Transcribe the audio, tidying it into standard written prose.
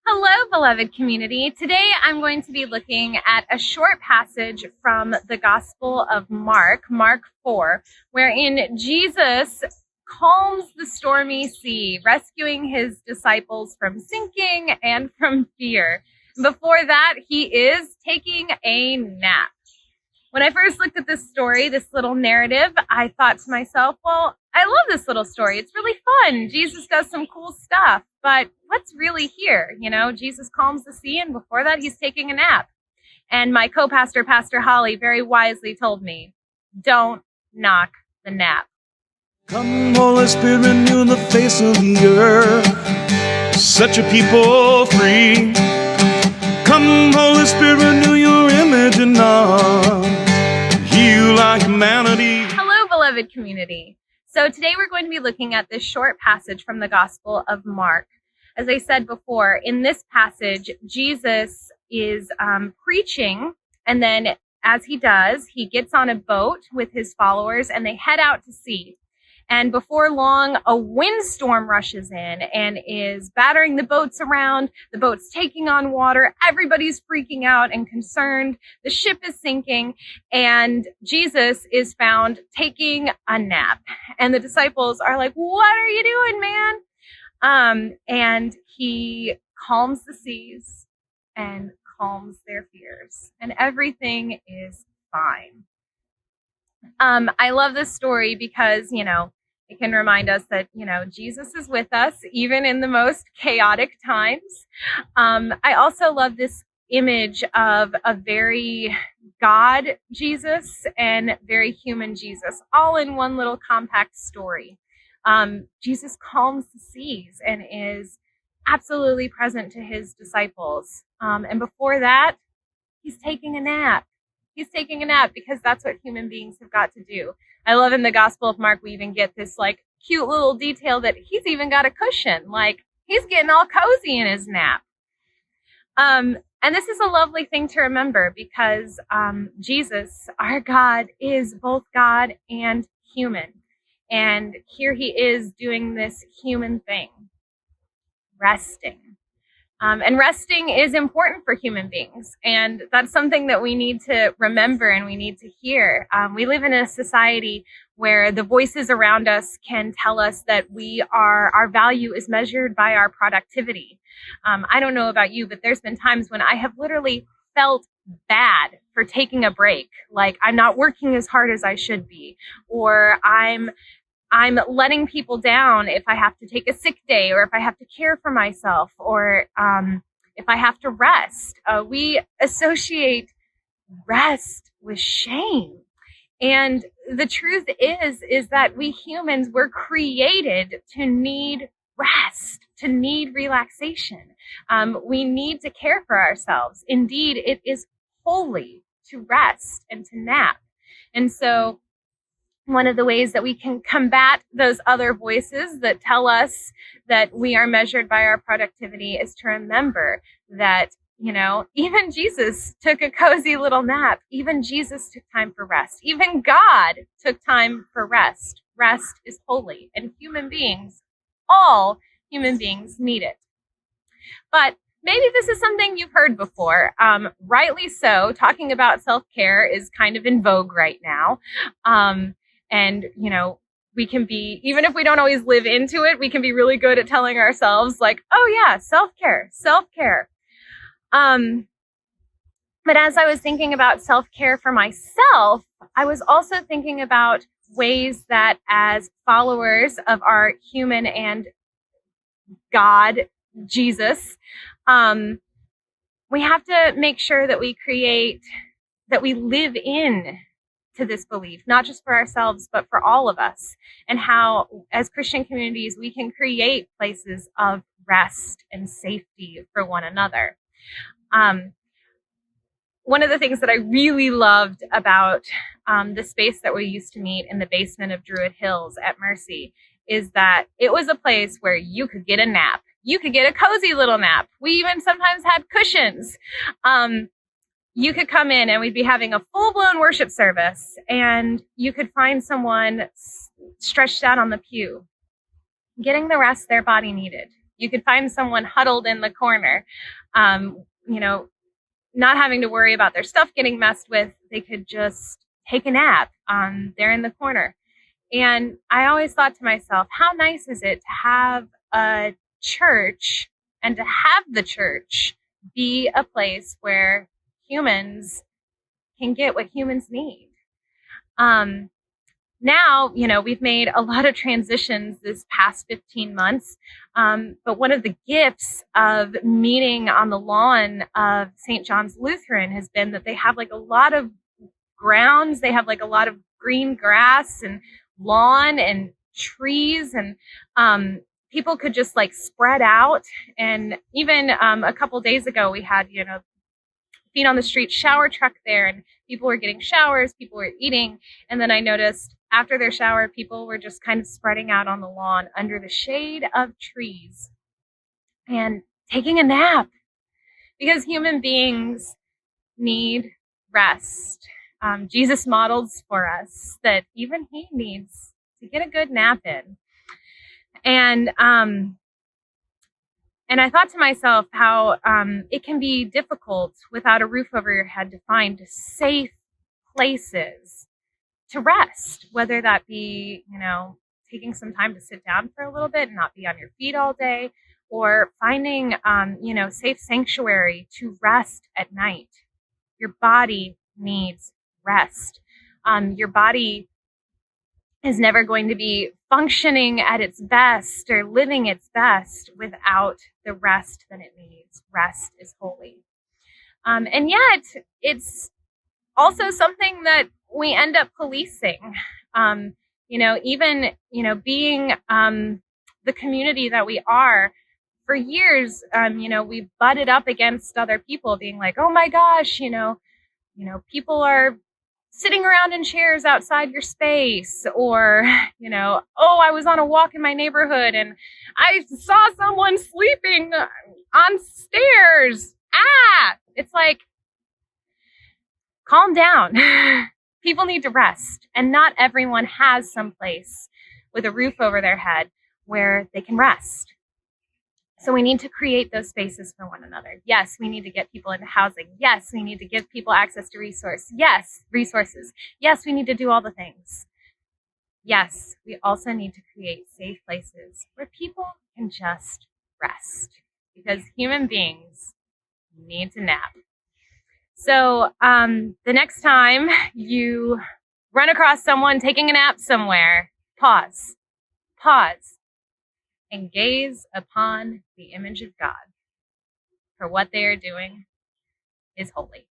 Hello, beloved community. Today I'm going to be looking at a short passage from the Gospel of Mark, Mark 4, wherein Jesus calms the stormy sea, rescuing his disciples from sinking and from fear. Before that, he is taking a nap. When I first looked at this story, this little narrative, I thought to myself, well, I love this little story. It's really fun. Jesus does some cool stuff, but what's really here? You know, Jesus calms the sea, and before that, he's taking a nap. And my co-pastor, Pastor Holly, very wisely told me, don't knock the nap. Come, Holy Spirit, renew the face of the earth. Set your people free. Come, Holy Spirit, renew your image in us. Heal our humanity. Hello, beloved community. So today we're going to be looking at this short passage from the Gospel of Mark. As I said before, in this passage, Jesus is preaching, and then as he does, he gets on a boat with his followers and they head out to sea. And before long, a windstorm rushes in and is battering the boats around. The boat's taking on water. Everybody's freaking out and concerned. The ship is sinking, and Jesus is found taking a nap. And the disciples are like, "What are you doing, man?" And he calms the seas and calms their fears, and everything is fine. I love this story because, it can remind us that, Jesus is with us even in the most chaotic times. I also love this image of a very God Jesus and very human Jesus, all in one little compact story. Jesus calms the seas and is absolutely present to his disciples. And before that, he's taking a nap. He's taking a nap because that's what human beings have got to do. I love in the Gospel of Mark, we even get this cute little detail that he's even got a cushion. He's getting all cozy in his nap. And this is a lovely thing to remember because Jesus, our God, is both God and human. And here he is doing this human thing, resting. And resting is important for human beings. And that's something that we need to remember and we need to hear. We live in a society where the voices around us can tell us that our value is measured by our productivity. I don't know about you, but there's been times when I have literally felt bad for taking a break. Like I'm not working as hard as I should be, or I'm letting people down if I have to take a sick day, or if I have to care for myself, or if I have to rest. We associate rest with shame. And the truth is that we humans were created to need rest, to need relaxation. We need to care for ourselves. Indeed, it is holy to rest and to nap. And so one of the ways that we can combat those other voices that tell us that we are measured by our productivity is to remember that, even Jesus took a cozy little nap. Even Jesus took time for rest. Even God took time for rest. Rest is holy, and all human beings need it. But maybe this is something you've heard before. Rightly so, talking about self-care is kind of in vogue right now. And, we can be, even if we don't always live into it, we can be really good at telling ourselves oh yeah, self-care. But as I was thinking about self-care for myself, I was also thinking about ways that as followers of our human and God, Jesus, we have to make sure that we live in to this belief, not just for ourselves, but for all of us, and how as Christian communities, we can create places of rest and safety for one another. One of the things that I really loved about the space that we used to meet in the basement of Druid Hills at Mercy is that it was a place where you could get a nap. You could get a cozy little nap. We even sometimes had cushions. You could come in and we'd be having a full-blown worship service, and you could find someone stretched out on the pew, getting the rest their body needed. You could find someone huddled in the corner, not having to worry about their stuff getting messed with. They could just take a nap there in the corner. And I always thought to myself, how nice is it to have a church and to have the church be a place where humans can get what humans need. Now, we've made a lot of transitions this past 15 months. But one of the gifts of meeting on the lawn of St. John's Lutheran has been that they have like a lot of grounds. They have like a lot of green grass and lawn and trees, and people could just like spread out. And even a couple days ago, we had, feet on the street shower truck there, and people were getting showers, people were eating. And then I noticed after their shower, people were just kind of spreading out on the lawn under the shade of trees and taking a nap, because human beings need rest. Jesus models for us that even he needs to get a good nap in. And I thought to myself how it can be difficult without a roof over your head to find safe places to rest, whether that be, taking some time to sit down for a little bit and not be on your feet all day, or finding, safe sanctuary to rest at night. Your body needs rest. Your body is never going to be functioning at its best or living its best without the rest that it needs. Rest is holy. And yet, it's also something that we end up policing. Being the community that we are, for years, we've butted up against other people, being like, oh my gosh, people are sitting around in chairs outside your space, or, oh, I was on a walk in my neighborhood and I saw someone sleeping on stairs. It's like, calm down. People need to rest, and not everyone has some place with a roof over their head where they can rest. So we need to create those spaces for one another. Yes, we need to get people into housing. Yes, we need to give people access to resources. Yes, we need to do all the things. Yes, we also need to create safe places where people can just rest, because human beings need to nap. So the next time you run across someone taking a nap somewhere, pause, and gaze upon the image of God, for what they are doing is holy.